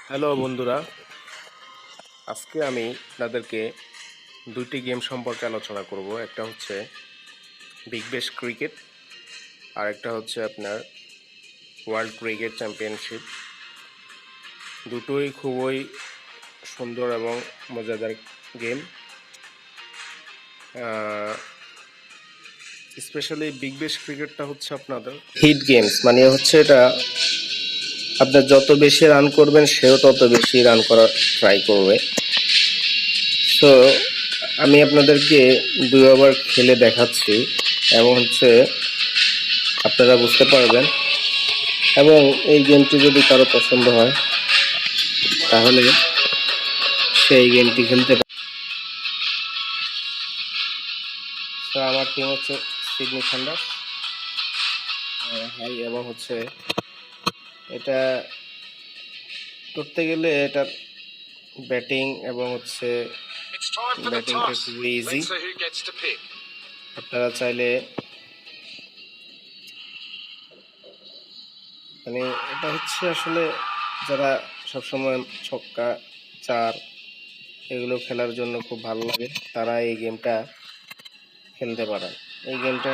Hello বন্ধুরা, আজকে আমি আপনাদেরকে দুইটি গেম সম্পর্কে আলোচনা করব। একটা হচ্ছে বিগ ব্যাশ ক্রিকেট আর একটা হচ্ছে আপনার ওয়ার্ল্ড ক্রিকেট চ্যাম্পিয়নশিপ। দুটোই খুবই সুন্দর এবং মজাদার গেম। স্পেশালি বিগ ব্যাশ ক্রিকেটটা হচ্ছে আপনাদের হিট গেমস, মানে হচ্ছে এটা আপনার যত বেশি রান করবেন সেও তত বেশি রান করার ট্রাই করবে। সো আমি আপনাদেরকে 2 ওভার খেলে দেখাচ্ছি এবং হচ্ছে আপনারা বুঝতে পারবেন। এবং এই গেমটি যদি কারো পছন্দ হয় তাহলে সেই গেমটি খেলতে পারে। তো আমার টিম হচ্ছে সিডনি থান্ডার হাই, এবং হচ্ছে এটা করতে গেলে এটা ব্যাটিং এবং হচ্ছে ব্যাটিংটা খুবই ইজি। আপনারা চাইলে মানে এটা হচ্ছে আসলে যারা সবসময় ছক্কা চার এগুলো খেলার জন্য খুব ভালো লাগে তারা এই গেমটা খেলতে পারেন। এই গেমটা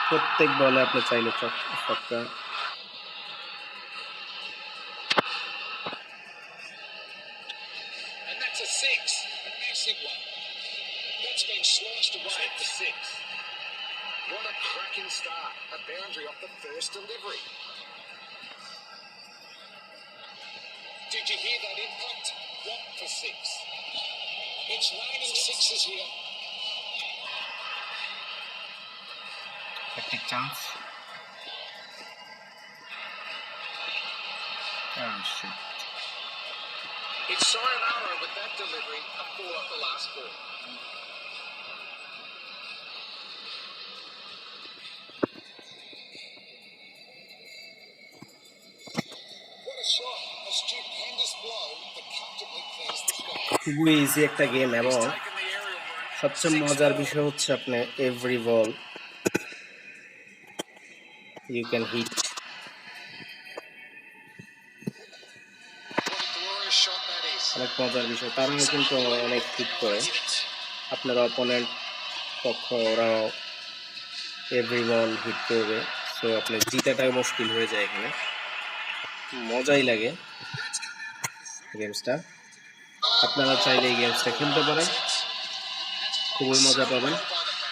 প্রত্যেক বলে আপনি চাইলে ছক্কা What a cracking start. A boundary off the first delivery. Did you hear that impact? What for six? It's raining sixes here. একটা chance. It's sayonara with that delivery, a 4 off the last ball. What a shot. A stupendous blow that comfortably clears the sky. খুবই easy একটা game, এবং He's taken the aerial route. সবচেয়ে মজার বিষয় হচ্ছে আপনি every ball you can hit. What a glorious shot that is. অনেক মজার বিষয়, তারাও কিন্তু অনেক হিট করে। আপনার অপোনেন্ট পক্ষ ওরাও এভরি বল হিট করবে, সো আপনার জিতাটা মুশকিল হয়ে যায়। এখানে মজাই লাগে গেমসটা। আপনারা চাইলে এই গেমসটা খেলতে পারেন, খুবই মজা পাবেন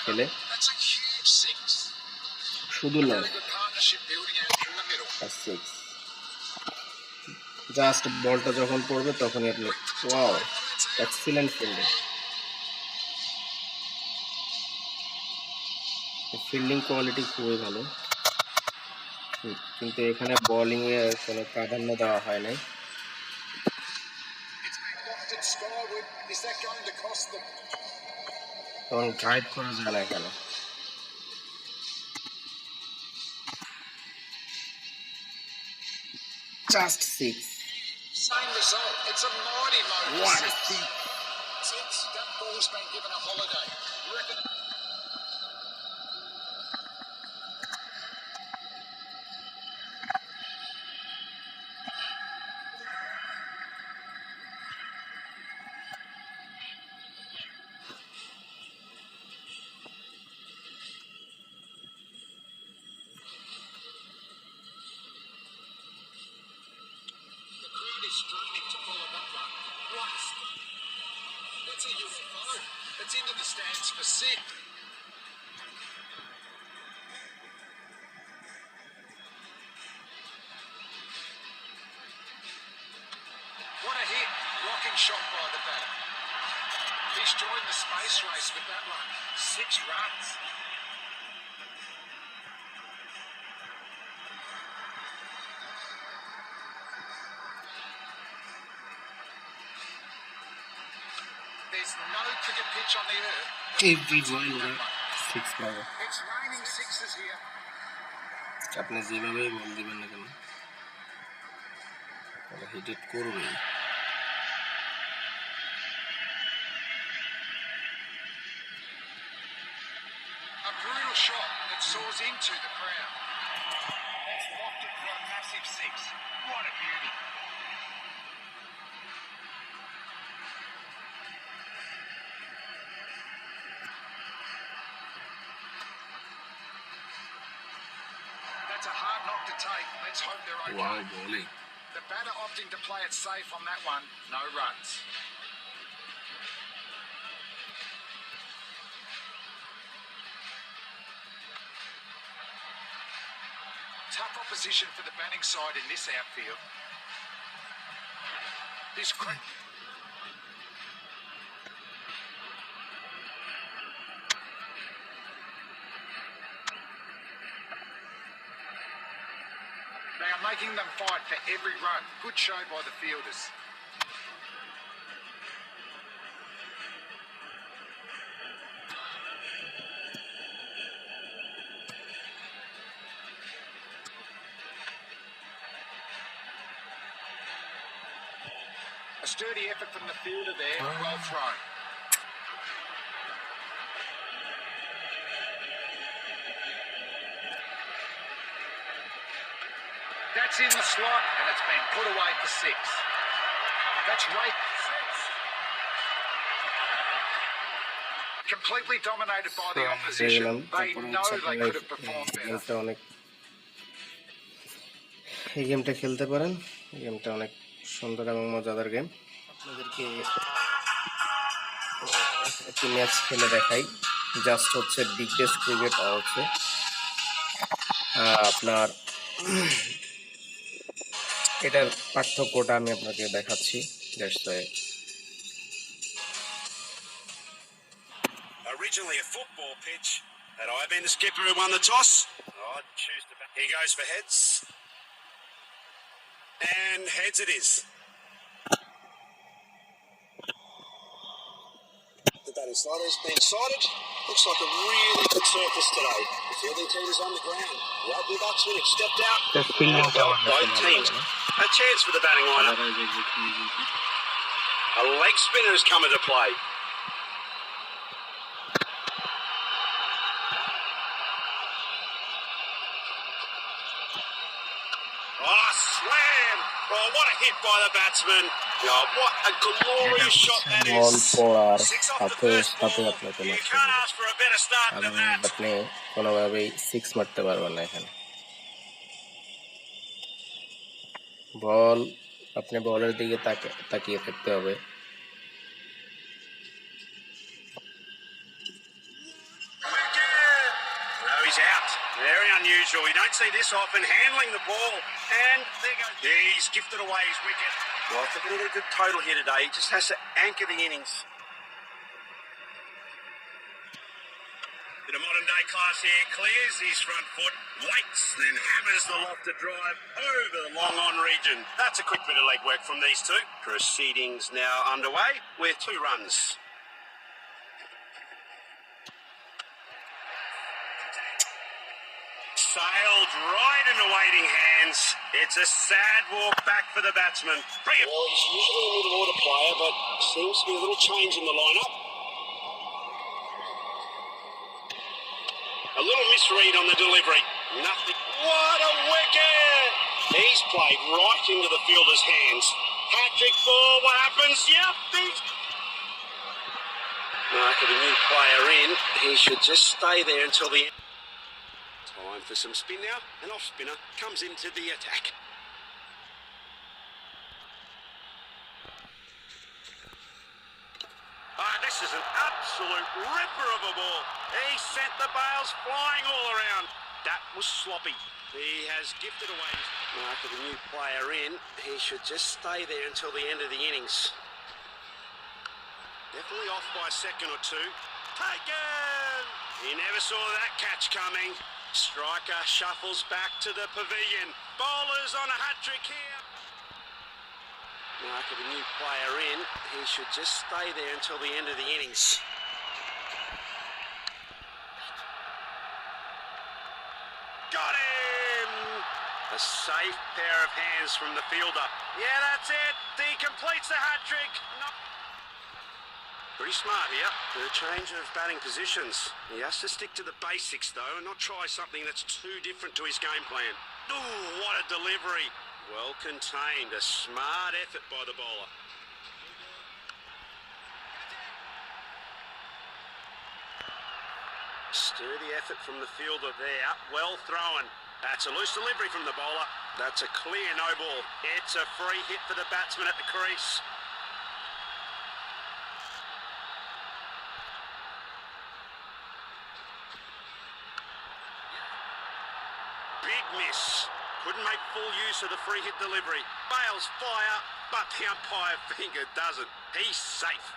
খেলে। That's a huge six. শুধু নয়, Very good partnership building out in the middle. Just বলটা যখন পড়বে তখনই আপনি wow, excellent fielding. Fielding quality খুবই ভালো, কিন্তু এখানে বোলিং এর কোনো প্রাধান্য দেওয়া হয় নাই। It's been lofted skyward. Is that going to cost them? এবং ড্রাইভ করা যায় না এখানে। Just six. Same result. It's a mighty mode for What a six. six. Six. That ball's been given a holiday. You reckon? The crowd is straining to follow that one. What? That's a UFO. It's into the stands for six. What a hit. Rocking shot by the batter. He's joined the space race with that one. 6 runs. There's no cricket pitch on the earth. Every ball six পাবে। It's raining sixes here. আপনি যেভাবেই বল দিবেন না কেন ওরা hit ইট করবেই। A brutal shot that soars into the crowd. That's wafted for a massive six. What a beauty. to take. Let's hope they're okay. Wow, bowling. The batter opting to play it safe on that one. No runs. Tough opposition for the batting side in this outfield. This quick. They are making them fight for every run. Good show by the fielders. A sturdy effort from the fielder there. Well thrown. That's in the slot, and it's been put away for 6. That's right. Completely dominated by the opposition. They know they could have performed better. গেমটা অনেক এই গেমটা খেলতে পারেন। এই গেমটা অনেক সুন্দর এবং মজাদার গেম। আপনাদেরকে একটি ম্যাচ খেলে দেখাই। জাস্ট হচ্ছে বিগবেশ ক্রিকেট হচ্ছে আপনার এটার পার্থক্যটা আমি আপনাকে দেখাচ্ছি। Originally a football pitch, had I been the skipper who won the toss, I'd choose to bat. He goes for heads. And heads it is. The batting slider has been sighted. Looks like a really good surface today. The fielding team is on the ground. The opening batsman has stepped out. Both teams a chance for the batting lineup. A leg spinner has come into play. Oh, slam! Oh, what a hit by the batsman. Oh, what a glorious shot that is. 6 off the first ball. You can't ask for a better start than that. আপনি কোনোভাবেই 6 মারতে পারবেন না এখানে। বল আপনি বলের দিকে তাকিয়ে থাকতে হবে। No, he's out. Very unusual. You don't see this often. Handling the ball. And there goes. He's gifted away his wicket. Well, I think he'll get a good total here today. He just has to anchor the innings. In a modern day class here, clears his front foot, waits, then hammers the lofted drive over the long on region. That's a quick bit of leg work from these two. Proceedings now underway with 2 runs. Sailed right into waiting hands. It's a sad walk back for the batsman. Well, he's usually a middle order player, but seems to be a little change in the lineup. A little misread on the delivery. Nothing. What a wicket! He's played right into the fielder's hands. Hat-trick ball, what happens? Yep, he's... Mark of a new player in. He should just stay there until the end. Time for some spin now. An off-spinner comes into the attack. This is an absolute ripper of a ball. He sent the bails flying all around. That was sloppy. He has gifted away. Mark of a new player in. He should just stay there until the end of the innings. Definitely off by a second or two. Taken! He never saw that catch coming. Striker shuffles back to the pavilion. Bowlers on a hat-trick here. Mark of a new player in. He should just stay there until the end of the innings. Got him! A safe pair of hands from the fielder. Yeah, that's it. He completes the hat-trick. No. Pretty smart here. The change of batting positions. He has to stick to the basics, though, and not try something that's too different to his game plan. Ooh, what a delivery. Well contained. A smart effort by the bowler. Sturdy effort from the fielder there. Well thrown. That's a loose delivery from the bowler. That's a clear no ball. It's a free hit for the batsman at the crease. Big miss. Couldn't make full use of the free hit delivery. Fails fire, but the umpire finger doesn't. He's safe.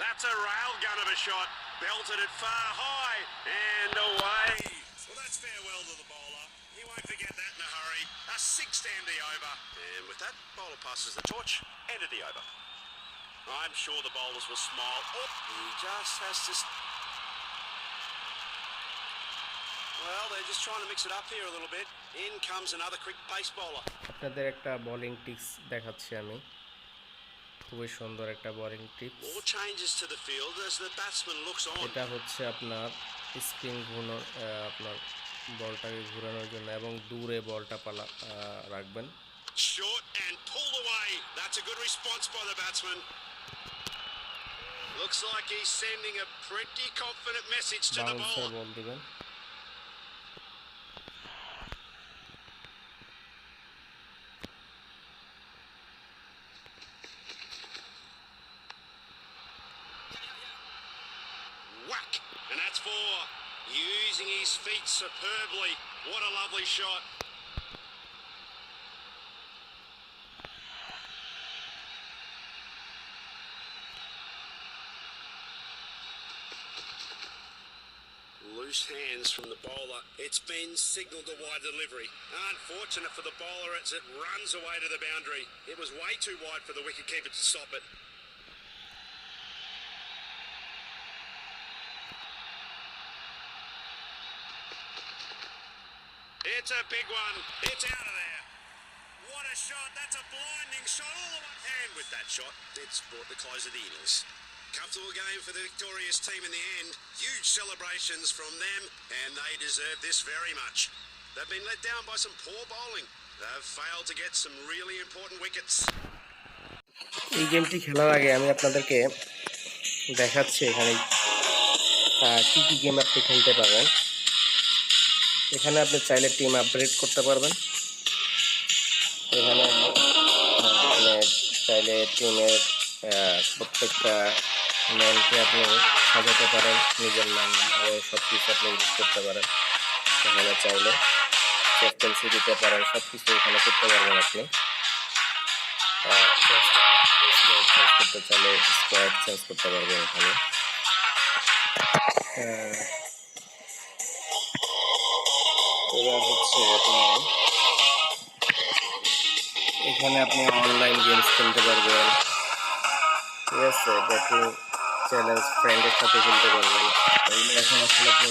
That's a railgun of a shot. Belted it far high and away. Well, that's farewell to the bowler. He won't forget that in a hurry. A 6 to end the over. And with that, bowler passes the torch. End of the over. I'm sure the bowlers will smile. Oh, he just has to... Well, they're just trying to mix it up here a little bit. In comes another quick pace bowler. আপনাদের একটা bowling tips দেখাচ্ছি আমি, খুবই সুন্দর একটা bowling tips. All changes to the field as the batsman looks on. এটা হচ্ছে আপনার স্পিন ঘুরানো, আপনার বলটাকে ঘোরানোর জন্য, এবং দূরে বলটা রাখবেন। Short and pulled away. That's a good response by the batsman. Looks like he's sending a pretty confident message to the bowler. বল দিবেন। Whack! And that's 4. Using his feet superbly. What a lovely shot. Loose hands from the bowler. It's been signalled a wide delivery. Unfortunate for the bowler as it runs away to the boundary. It was way too wide for the wicketkeeper to stop it. It's a big one. It's out of there. What a shot. That's a blinding shot all the way. And with that shot, it's brought the close of the innings. Comfortable game for the victorious team in the end. Huge celebrations from them, and they deserve this very much. They've been let down by some poor bowling. They've failed to get some really important wickets. এই গেমটি খেলার আগে আমি আপনাদেরকে দেখাচ্ছি এখানে কি কি গেম আপনি খেলতে পারবেন। এখানে আপনি চাইলে টিম আপগ্রেড করতে পারবেন। এখানে আপনি চাইলে টিমের প্রত্যেকটা ম্যানকে আপনি সাজাতে পারেন, নিজের নাম এবং সব কিছু আপনি ইউজ করতে পারেন। এখানে চাইলে ক্যাপ্টেন্সি দিতে পারেন, সব কিছু এখানে করতে পারবেন আপনি। চেঞ্জ করতে চাইলে স্কোয়াড চেঞ্জ করতে পারবেন এখানে। এবার হচ্ছে আপনার এখানে আপনি অনলাইন গেমস খেলতে পারবেন, ঠিক আছে, ব্যাটিং চ্যালেঞ্জ ফ্রেন্ডের সাথে খেলতে পারবেন। এগুলো এখন আসলে আপনি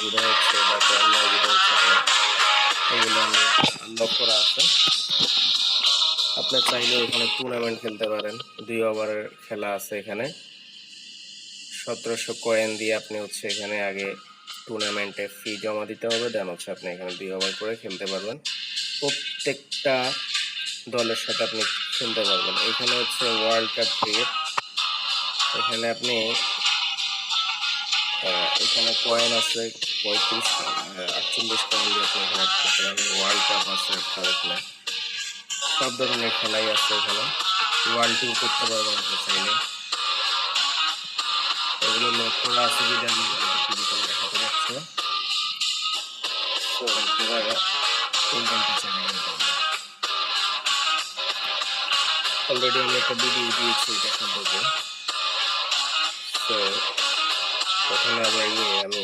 ভিডিও হচ্ছে বা অনলাইন ভিডিও হচ্ছে এগুলো আমি আনলক করা আছে। আপনি চাইলে এখানে টুর্নামেন্ট খেলতে পারেন, 2 ওভারের খেলা আছে এখানে। 1700 কয়েন দিয়ে আপনি হচ্ছে এখানে আগে টুর্নামেন্টে ফি জমা দিতে হবে, দেন হচ্ছে আপনি এখানে 2 ওভার করে খেলতে পারবেন। প্রত্যেকটা দলের সাথে আপনি খেলতে পারবেন। এখানে হচ্ছে ওয়ার্ল্ড কাপ ক্রিকেট। এখানে আপনি এখানে কয়েন আছে 48 কয়েন দিয়ে আপনি এখানে খেলতে পারবেন। ওয়ার্ল্ড কাপ আছে এখানে, সব ধরনের খেলাই আছে এখানে। ওয়ার্ল্ড ট্যুর করতে পারবেন আপনি চাইলে। এগুলো নোট করা আছে যদি আমি দেখাতে পারছি না। তো আপনারা কোনটা চাইলে অলরেডি আমি একটা ভিডিও দিয়েছি এটা সম্পর্কে। তো প্রথমে আবার আমি